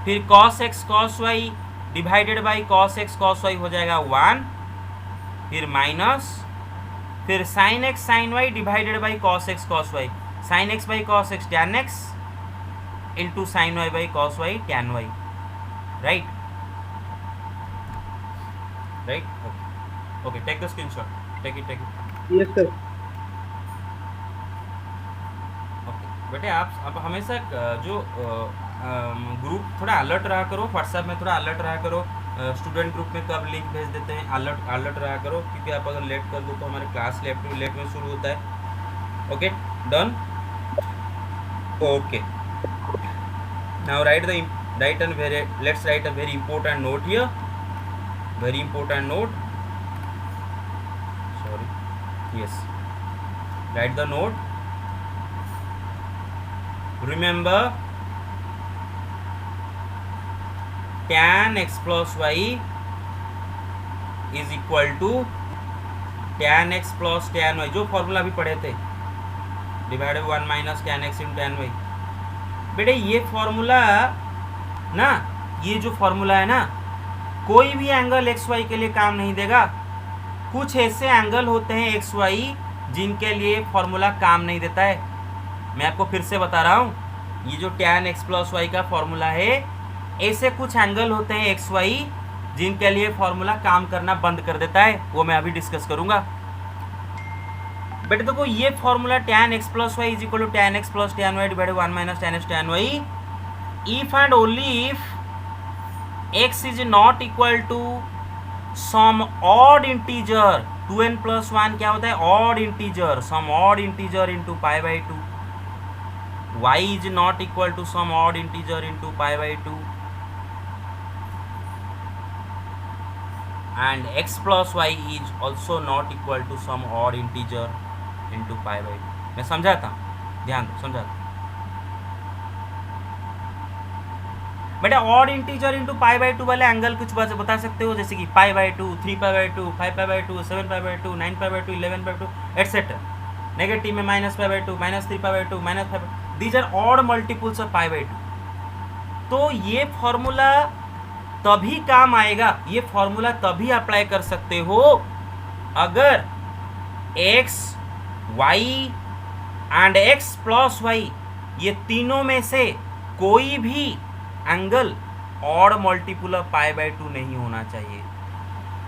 फिर cos x cos y divided by cos x cos y हो जाएगा 1, फिर minus, फिर sin x sin y divided by cos x cos y, sin x बाई cos x tan x into sin y by cos y tan y, right okay, take the screenshot, take it yes sir. Okay बेटे, आप हमेशा जो group थोड़ा alert रहा करो, WhatsApp में थोड़ा अलर्ट रहा करो, स्टूडेंट ग्रुप में कब लिंक भेज देते हैं, अलर्ट रहा करो, क्योंकि आप अगर लेट कर दो तो हमारे क्लास लेट में शुरू होता है। Okay done, okay now write and let's write a very important note here, very important note, sorry, yes, write the note, remember tan x plus y is equal to tan x plus tan y, जो formula अभी पढ़े थे, divided 1 minus tan x into tan y। बेटे ये formula ना, ये जो formula है ना, कोई भी एंगल एक्स वाई के लिए काम नहीं देगा। कुछ ऐसे एंगल होते हैं एक्स वाई जिनके लिए फॉर्मूला काम नहीं देता है। मैं आपको फिर से बता रहा हूँ, ये जो tan x प्लस वाई का फॉर्मूला है, ऐसे कुछ एंगल होते हैं एक्स वाई जिनके लिए फॉर्मूला काम करना बंद कर देता है, वो मैं अभी डिस्कस करूंगा। बेटे देखो ये formula tan x plus y is equal to tan x plus tan y divided 1 minus tan x tan y, if and only if x is not equal to some odd integer 2n plus 1 क्या होता है, odd integer, some odd integer into pi by 2, y is not equal to some odd integer into pi by 2, and x plus y is also not equal to some odd integer into pi by 2। मैं समझाता हूँ, ध्यान दो, समझाता हूँ बेटा। Odd integer into pi by 2 वाले angle कुछ बता सकते हो, जैसे कि pi by 2, 3 pi by 2, 5 pi by 2, 7 pi by 2, 9 pi by 2, 11 pi by 2 etcetera. Negative में minus pi by 2, minus 3 pi by 2, minus 5, these are odd multiples of pi by 2। तो ये फॉर्मूला तभी काम आएगा, ये फॉर्मूला तभी अप्लाई कर सकते हो अगर x, y and x plus y ये तीनों में से कोई भी angle odd multiple of pi by 2 नहीं होना चाहिए।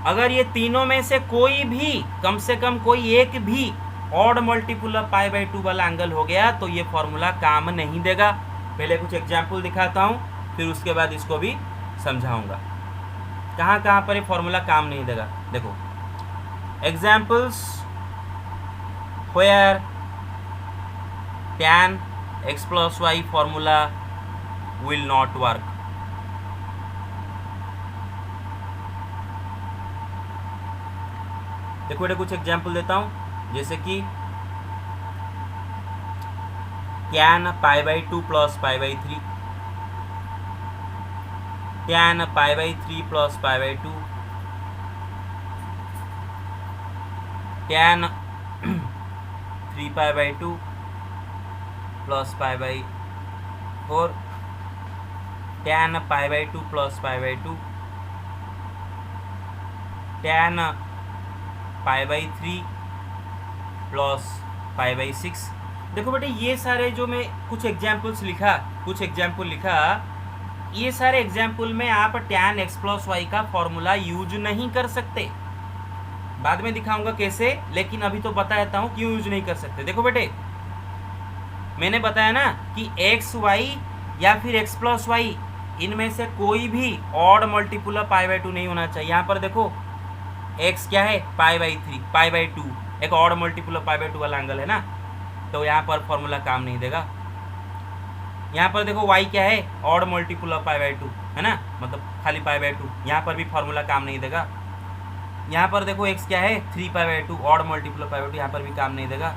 अगर ये तीनों में से कोई भी, कम से कम कोई एक भी odd multiple of pi by 2 वाला एंगल हो गया तो ये फॉर्मूला काम नहीं देगा। पहले कुछ एग्जाम्पल दिखाता हूँ, फिर उसके बाद इसको भी समझाऊंगा कहाँ कहाँ पर ये फॉर्मूला काम नहीं देगा। देखो examples where tan x plus y formula will not work. देखो बेटा कुछ एग्जाम्पल देता हूँ, जैसे कि tan pi by 2 plus pi by 3, tan pi by 3 plus pi by 2, tan 3 pi by 2 plus pi by 4, tan pi by 2 plus pi by 2, tan pi by 3 plus pi by 6। देखो बेटे ये सारे जो मैं कुछ एग्जाम्पल्स लिखा, कुछ example लिखा, ये सारे एग्जाम्पल में आप tan x प्लस वाई का फॉर्मूला यूज नहीं कर सकते। बाद में दिखाऊंगा कैसे, लेकिन अभी तो बता देता हूँ क्यों यूज नहीं कर सकते। देखो बेटे मैंने बताया ना कि x y या फिर x प्लस वाई इनमें से कोई भी odd multiple of pi by 2 नहीं होना चाहिए। यहाँ पर देखो x क्या है, पाई बाई 3, पाई बाई 2 एक odd multiple of pi by 2 वाला एंगल है ना, तो यहाँ पर फॉर्मूला काम नहीं देगा। यहाँ पर देखो y क्या है, odd multiple of pi by 2 है ना, मतलब खाली पाई बाई 2, यहाँ पर भी फॉर्मूला काम नहीं देगा। यहाँ पर देखो x क्या है, 3 pi by 2 odd multiple of pi by 2, यहाँ पर भी काम नहीं देगा।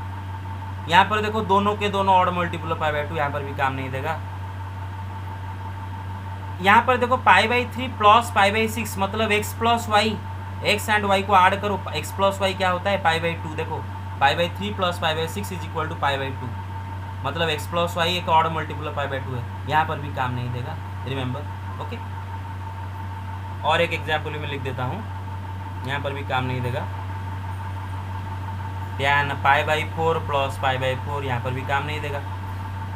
यहाँ पर देखो दोनों के दोनों odd multiple of pi by 2, यहाँ पर भी काम नहीं देगा। यहाँ पर देखो पाई बाई 3 प्लस पाई बाई 6 मतलब x प्लस वाई, x एंड y को ऐड करो, x प्लस वाई क्या होता है, पाई बाई 2। देखो पाई by 3 plus pi by 6 is equal to pi by 2, मतलब x प्लस वाई एक odd multiple of pi by 2 है, यहाँ पर भी काम नहीं देगा। Remember, okay. और एक एग्जाम्पल मैं लिख देता हूँ, यहाँ पर भी काम नहीं देगा। tan pi by 4 plus pi by 4, यहाँ पर भी काम नहीं देगा,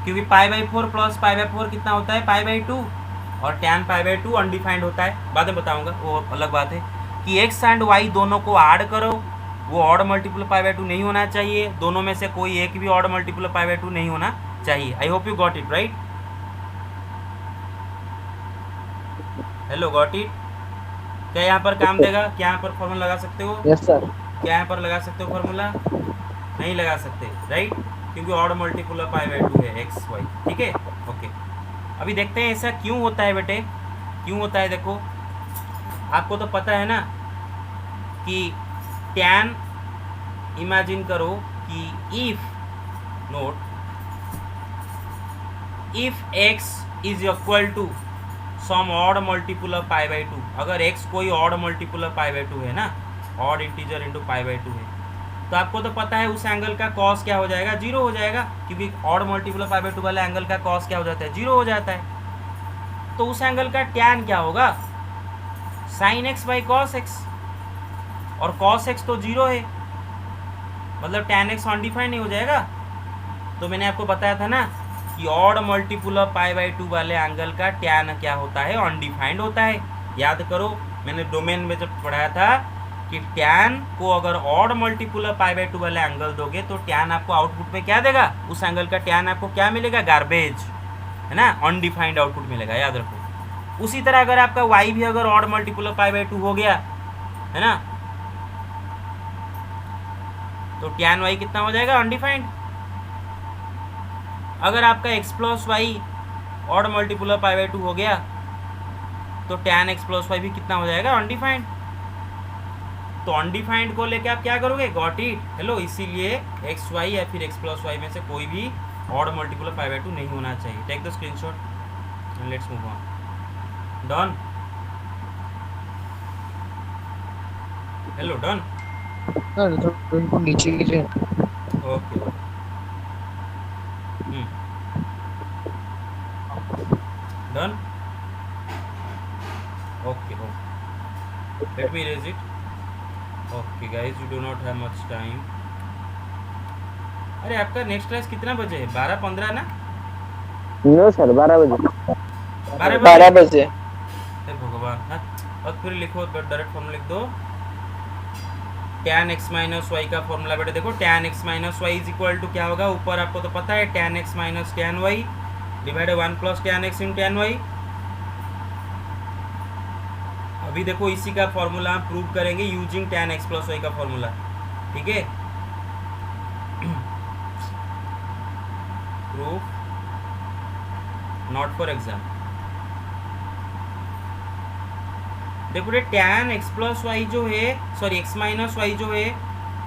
क्योंकि पाई बाई 4 प्लस पाई बाई 4 कितना होता है, पाई बाई 2, और tan पाई बाई 2 अनडिफाइंड होता है। बाद में बताऊंगा, वो अलग बात है कि x एंड y दोनों को ऐड करो, वो ऑड मल्टीपल पाई बाई 2 नहीं होना चाहिए। दोनों में से कोई एक भी ऑड मल्टीपल पाई बाई 2 नहीं होना चाहिए। आई hope you got it, right? Hello, got it? क्या यहाँ पर काम देगा? क्या यहाँ पर फॉर्मूला लगा सकते हो? Yes sir. क्या यहाँ पर लगा सकते हो फॉर्मूला? नहीं लगा सकते, राइट? क्योंकि odd multiple of pi by 2 है एक्स वाई, ठीक है, ओके। अभी देखते हैं ऐसा क्यों होता है बेटे, क्यों होता है। देखो आपको तो पता है ना कि tan, इमेजिन करो कि if not, if x is equal to some odd multiple of pi by 2, अगर x कोई odd multiple of pi by 2 है ना, odd integer into pi by two है, तो आपको तो पता है उस एंगल का कॉस क्या हो जाएगा, जीरो हो जाएगा, क्योंकि odd multiple pi by to वाले एंगल का कॉस क्या हो जाता है, जीरो हो जाता है। तो उस एंगल का टैन क्या होगा, sign x by cos x, और कॉस एक्स तो जीरो है, मतलब टैन एक्स अनडिफाइंड नहीं हो जाएगा। तो मैंने आपको बताया था ना कि odd multiple of pi by to वाले एंगल का टैन क्या होता है, अनडिफाइंड होता है। याद करो मैंने डोमेन में जब पढ़ाया था कि टैन को अगर odd multiple of pi by to वाले एंगल दोगे तो टैन आपको आउटपुट में क्या देगा, उस एंगल का टैन आपको क्या मिलेगा, गार्बेज, है ना, अनडिफाइंड आउटपुट मिलेगा, याद रखो। उसी तरह अगर आपका वाई भी अगर odd multiple of pi by two हो गया, है ना, तो टैन वाई कितना हो जाएगा, अनडिफाइंड। अगर आपका x plus y odd multiple of pi by two हो गया तो टैन एक्स प्लस वाई भी कितना हो जाएगा, अनडिफाइंड। तो अनडिफाइंड को लेके आप क्या करोगे, गॉट इट, हेलो। इसीलिए एक्स वाई या फिर एक्स प्लस वाई में से कोई भी odd multiple of pi by two नहीं होना चाहिए। Take the screenshot and let's move on. Done, hello, done, उनको नीचे गिरे। Okay, done, okay, let me erase it. Okay guys, you do not have much time. अरे आपका next class कितना बजे है, 12:15 ना, नो सर 12 बजे 12 बजे। हे भगवान। हाँ, और फिर लिखो, डायरेक्ट फॉर्मूला लिख दो, tan x माइनस वाई का फॉर्मूला बेटा देखो, tan x minus y is equal to क्या होगा, ऊपर आपको तो पता है tan x minus tan y divide 1 plus tan x इन tan y। अभी देखो इसी का फॉर्मूला हम प्रूव करेंगे using tan x plus y का फॉर्मूला, ठीक है। Proof not for exam. देखो tan x प्लस वाई जो है, सॉरी x माइनस वाई जो है,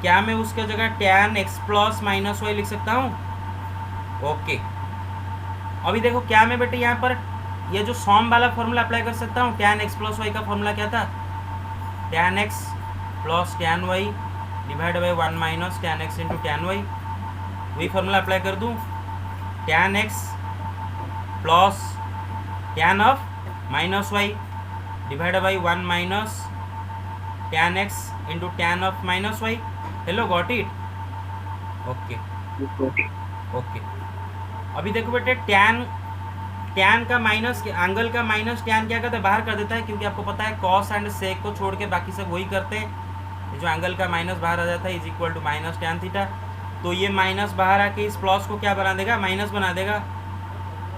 क्या मैं उसके जगह tan x plus minus y लिख सकता हूँ, ओके। अभी देखो क्या मैं बेटे यहाँ पर ये जो सॉम वाला फॉर्मूला अप्लाई कर सकता हूँ, tan x प्लस वाई का फॉर्मूला क्या था, tan x plus tan y divide by 1 minus tan x into tan y। वही फॉर्मूला अप्लाई कर दूँ, tan x plus tan of minus y divide by 1 minus tan x into tan of minus y. Hello, got it, okay okay. अभी देखो बेटे tan का minus, angle का minus tan क्या करता है, बाहर कर देता है, क्योंकि आपको पता है कॉस एंड सेक को छोड़ के बाकी सब वही करते हैं। जो एंगल का माइनस बाहर आ जाता है is equal to minus tan theta. तो ये माइनस बाहर आके इस प्लस को क्या बना देगा, माइनस बना देगा,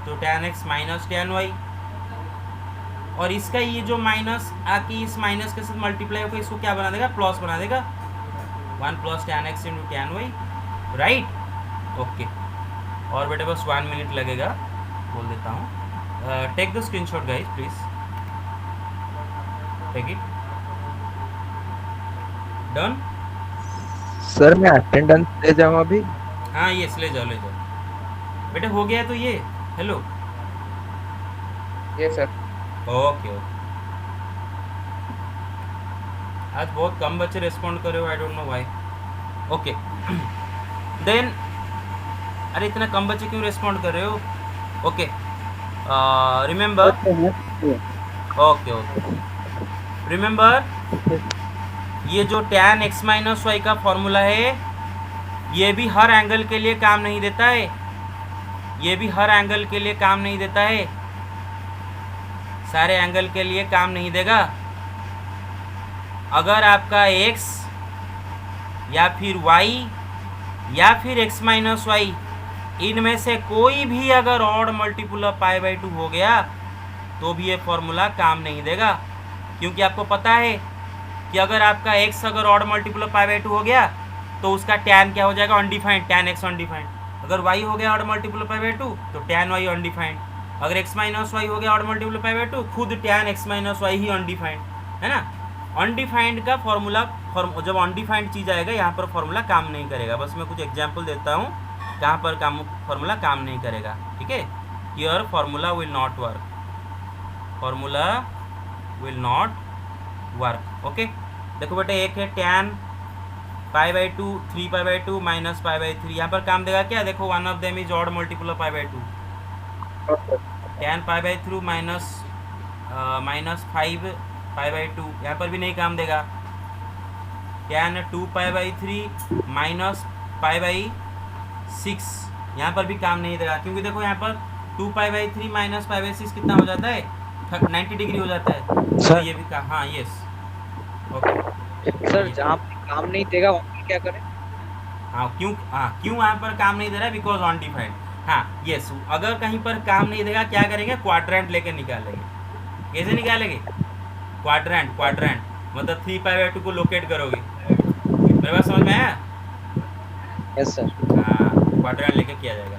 तो tan x minus tan y। और इसका ये जो माइनस आके इस माइनस के साथ मल्टीप्लाई होकर इसको क्या बना देगा, प्लस बना देगा, 1 plus tan x into tan y, right, okay. और बेटे बस 1 मिनट लगेगा, बोल देता हूँ। Take the screenshot guys please, take it, done. Sir मैं अटेंडेंस ले जाऊँ अभी? हाँ यस, ले जाओ ले जाओ बेटे, हो गया तो ये, हेलो, ये सर। Okay okay. आज बहुत कम बच्चे रिस्पॉन्ड कर रहे हो, I don't know why, okay. Then अरे इतना कम बच्चे क्यों रिस्पॉन्ड कर रहे हो, okay. Remember, okay okay, remember ये जो tan x माइनस वाई का फॉर्मूला है ये भी हर एंगल के लिए काम नहीं देता है, ये भी हर एंगल के लिए काम नहीं देता है, सारे एंगल के लिए काम नहीं देगा। अगर आपका x या फिर y या फिर x माइनस वाई इनमें से कोई भी अगर odd multiple of pi by two हो गया तो भी ये फॉर्मूला काम नहीं देगा, क्योंकि आपको पता है कि अगर आपका x अगर odd multiple of pi by two हो गया तो उसका tan क्या हो जाएगा, अनडिफाइंड, tan x अनडिफाइंड। अगर y हो गया odd multiple of pi by to तो tan y अनडिफाइंड। अगर x माइनस वाई हो गया odd multiple of pi by to, खुद tan x minus why he undefined, है ना। अनडिफाइंड का फॉर्मूला, जब अनडिफाइंड चीज़ आएगा यहाँ पर फॉर्मूला काम नहीं करेगा। बस मैं कुछ एग्जाम्पल देता हूँ कहाँ पर फॉर्मूला काम नहीं करेगा, ठीक है। Here formula will not work, formula will not work, okay. देखो बेटे एक है tan pi by to 3 pi by two minus pi by 3, यहाँ पर काम देगा क्या? देखो one of them is odd multiple of pi by 2, tan pi by 3 minus 5 pi by 2, यहाँ पर भी नहीं काम देगा। tan 2 pi by 3 minus pi by 6, यहाँ पर भी काम नहीं देगा, क्योंकि देखो यहाँ पर 2 पाई बाई 3 माइनस पाई बाई 6 कितना हो जाता है? 90 डिग्री हो जाता है। तो सर। ये भी काम, हाँ यस ओके। सर जहाँ पे काम नहीं देगा वहाँ पे क्या करें? हाँ क्यों यहाँ पर काम नहीं दे रहा है? Because undefined. हाँ यस, अगर कहीं पर काम नहीं देगा क्या करेंगे? क्वाड्रेंट लेकर निकालेंगे। कैसे निकालेंगे? क्वाड्रेंट मतलब 3 पाई बाई 2 को लोकेट करोगे। मेरे बात समझ में आया? Yes sir. हाँ क्वाड्रेंट लेके किया जाएगा।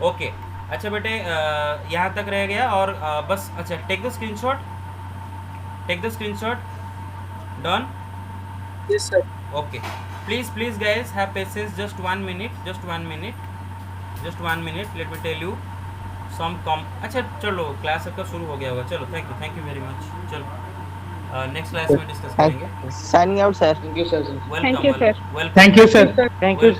ओके अच्छा बेटे यहाँ तक रह गया और बस अच्छा take the screenshot done. Yes sir. Okay please guys have patience, just 1 minute let me tell you some come. अच्छा चलो क्लास आपका शुरू हो गया होगा, चलो थैंक यू वेरी मच। चलो नेक्स्ट क्लास में डिस्कस करेंगे। Signing out sir. Thank you sir. Welcome Thank you, sir. Welcome Thank you, sir. Thank you.